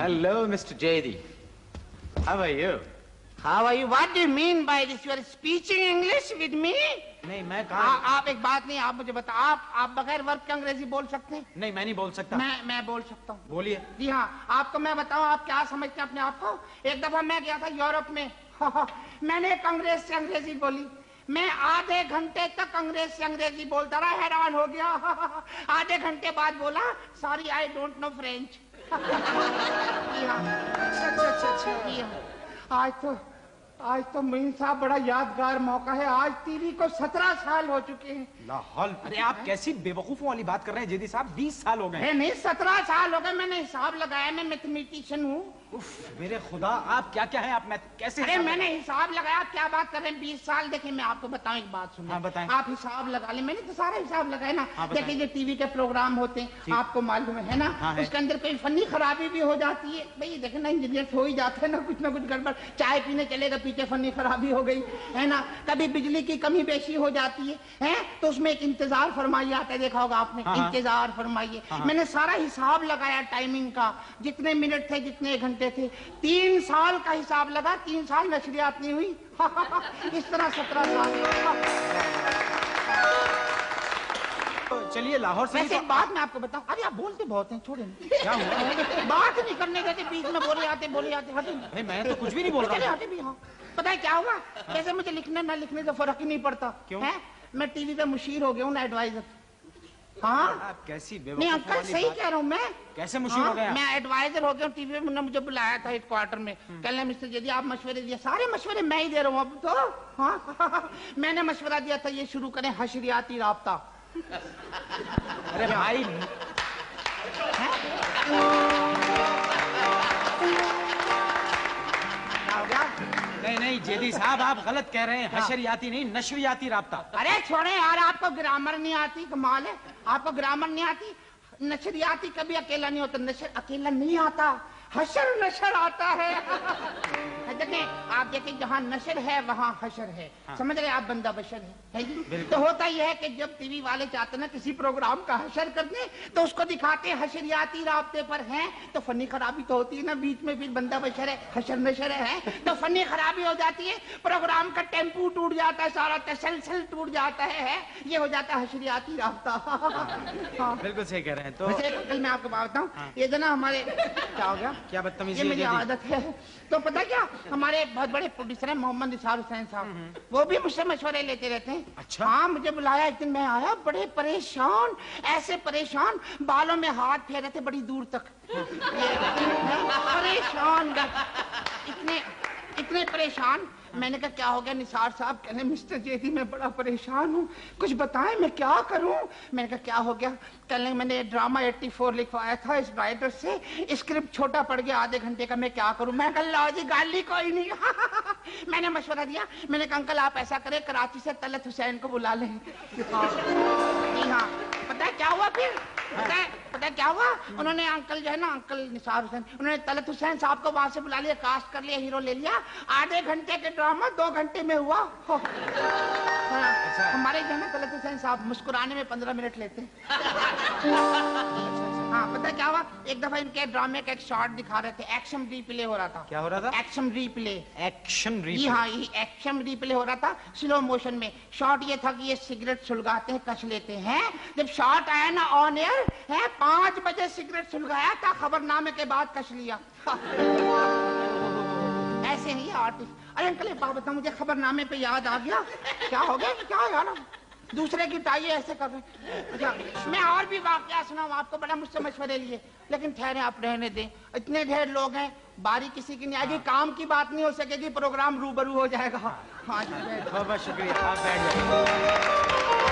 Hello, Mr. Jayadi. How are you? How are you? What do you mean by this? You are speaking English with me? नहीं मैं कहा आप एक बात नहीं, आप मुझे बताओ, आप बगैर वर्क के अंग्रेजी बोल सकते हैं? नहीं मैं नहीं बोल सकता। मैं बोल सकता हूँ। बोलिए। जी हाँ, आपको मैं बताऊँ, आप क्या समझते हैं अपने आप को? एक दफा मैं गया था यूरोप में मैंने अंग्रेज से अंग्रेजी बोली, मैं आधे घंटे तक अंग्रेज से अंग्रेजी बोलता रहा, हैरान हो गया आधे घंटे बाद बोला, sorry I don't know French. आज तो मीन साहब बड़ा यादगार मौका है, आज टीवी को 17 साल हो चुके हैं। लाहौल, अरे आप कैसी बेवकूफों वाली बात कर रहे हैं जेदी साहब, 20 साल हो गए। नहीं 17 साल हो गए, मैंने हिसाब लगाया, मैं मैथमेटिशियन हूँ। मेरे खुदा, आप क्या क्या है, आप मैं कैसे? अरे मैंने हिसाब लगाया, आप क्या बात कर रहे हैं, 20 साल। देखिए मैं आपको बताऊं, एक बात सुनिए। हाँ, बताएं। आप हिसाब लगा लें, मैंने तो सारा हिसाब लगाया ना। हाँ, देखिए जो टीवी के प्रोग्राम होते हैं, आपको मालूम है ना, हाँ, उसके अंदर कोई फनी खराबी भी हो जाती है। भाई देखे ना, इंजीनियर हो ही जाते हैं ना कुछ गड़बड़, चाय पीने चलेगा पीछे फनी खराबी हो गई है ना, कभी बिजली की कमी बेशी हो जाती है तो उसमें एक इंतजार फरमाइए आता है, देखा होगा आपने। इंतजार फरमाइए, मैंने सारा हिसाब लगाया टाइमिंग का, जितने मिनट थे जितने घंटे थे, 3 साल का हिसाब लगा, 3 साल नशरियात नहीं हुई इस तरह 17 साल। चलिए लाहौर से वैसे एक बात मैं आपको बताऊं, अरे आप बोलते बहुत हैं, छोड़े क्या हुआ? बात नहीं करने देते, बीच में बोले आते हटे। नहीं मैं तो कुछ भी नहीं बोल रहा हूँ। हटे भी। हाँ पता है क्या हुआ, जैसे मुझे लिखने ना लिखने से फर्क ही नहीं पड़ता। क्यों? है मैं टीवी पे मुशीर हो गया हूँ ना, एडवाइजर। हाँ आप कैसी नहीं अंकल, सही कह रहा हूँ मैं। कैसे मुशीर हो गए? मैं एडवाइजर हो गया हूँ टीवी में, मुझे बुलाया था हेडक्वार्टर में, कहने मिस्टर यदि आप मशवरे दिए, सारे मशवरे मैं ही दे रहा हूँ अब तो। हाँ मैंने मशवरा दिया था ये शुरू करें हशरियाती राब्ता। अरे भाई नहीं जेदी साहब, आप गलत कह रहे हैं। हशरियाती नहीं, नशरियाती राब्ता। अरे छोड़े यार, आपको ग्रामर नहीं आती, कमाल है, आपको ग्रामर नहीं आती। नशरियाती कभी अकेला नहीं होता, नशर अकेला नहीं आता, हशर नशर आता है। देखें आप देखें, जहाँ नशर है वहाँ हशर है। हाँ। समझ रहे आप, बंदा बशर है जी। तो होता यह है कि जब टीवी वाले चाहते ना किसी प्रोग्राम का हशर करने, तो उसको दिखाते हैं हशरियाती राब्ते पर हैं, तो फनी खराबी तो होती है ना बीच में, फिर बंदा बशर है हशर नशर है तो फनी खराबी हो जाती है, प्रोग्राम का टेम्पू टूट जाता है, सारा तसलसल टूट जाता है, ये हो जाता है हशरियाती राब्ता। बिल्कुल सही कह रहे हैं। तो कल मैं आपको बात बताऊँ, ये जो ना हमारे क्या हो गया, क्या बदतमीजी, ये मेरी आदत है। तो पता क्या, हमारे बहुत बड़े प्रोड्यूसर हैं मोहम्मद निसार हुसैन साहब, वो भी मुझसे मशवरे लेते रहते हैं। अच्छा? हाँ मुझे बुलाया एक दिन, मैं आया बड़े परेशान, ऐसे परेशान, बालों में हाथ फेर रहे थे बड़ी दूर तक, परेशान, इतने परेशान। मैंने कहा क्या हो गया निसार साहब? कहने मिस्टर जेदी मैं बड़ा परेशान हूँ, कुछ बताएं मैं क्या करूँ। मैंने कहा क्या हो गया? कहने मैंने ड्रामा 84 लिखवाया था इस राइटर से, स्क्रिप्ट छोटा पड़ गया आधे घंटे का, मैं क्या करूँ? मैं कहा लो जी गाली कोई नहीं। मैंने मशवरा दिया, मैंने कहा अंकल आप ऐसा करें, कराची से तलत हुसैन को बुला लें। जी हाँ, पता है क्या हुआ फिर? पता है क्या हुआ? उन्होंने अंकल जो है ना, अंकल निसार हुसैन, उन्होंने तलत हुसैन साहब को वहां से बुला लिया, कास्ट कर लिया, हीरो ले लिया, आधे घंटे के ड्रामा 2 घंटे में हुआ। हमारे जो है ना तलत हुसैन साहब मुस्कुराने में 15 मिनट लेते हैं। हाँ पता है क्या हुआ, एक दफा इनके ड्रामे का एक शॉट दिखा रहे थे, एक्शन रीप्ले हो रहा था। क्या हो रहा था? Action replay. Action replay? जी हाँ, ये एक्शन रीप्ले हो रहा था स्लो मोशन में। शॉट ये था कि ये सिगरेट सुलगाते हैं, कस लेते हैं। जब शॉट आया ना ऑन एयर है, 5 बजे सिगरेट सुलगाया था, खबरनामे के बाद कस लिया। ऐसे ही आर्टिस्ट। अरे अंकल एक बात बताओ, मुझे खबरनामे पे याद आ गया। क्या हो गया? क्या यार दूसरे की टाई ऐसे कर रहे हैं। मैं और भी वाकया सुनाऊं आपको, बड़ा मुझसे मशवरे लिए, लेकिन ठहरे आप रहने दें, इतने ढेर लोग हैं, बारी किसी की नहीं आएगी, काम की बात नहीं हो सकेगी, प्रोग्राम रूबरू हो जाएगा। हाँ बहुत शुक्रिया, आप बैठ जाइए।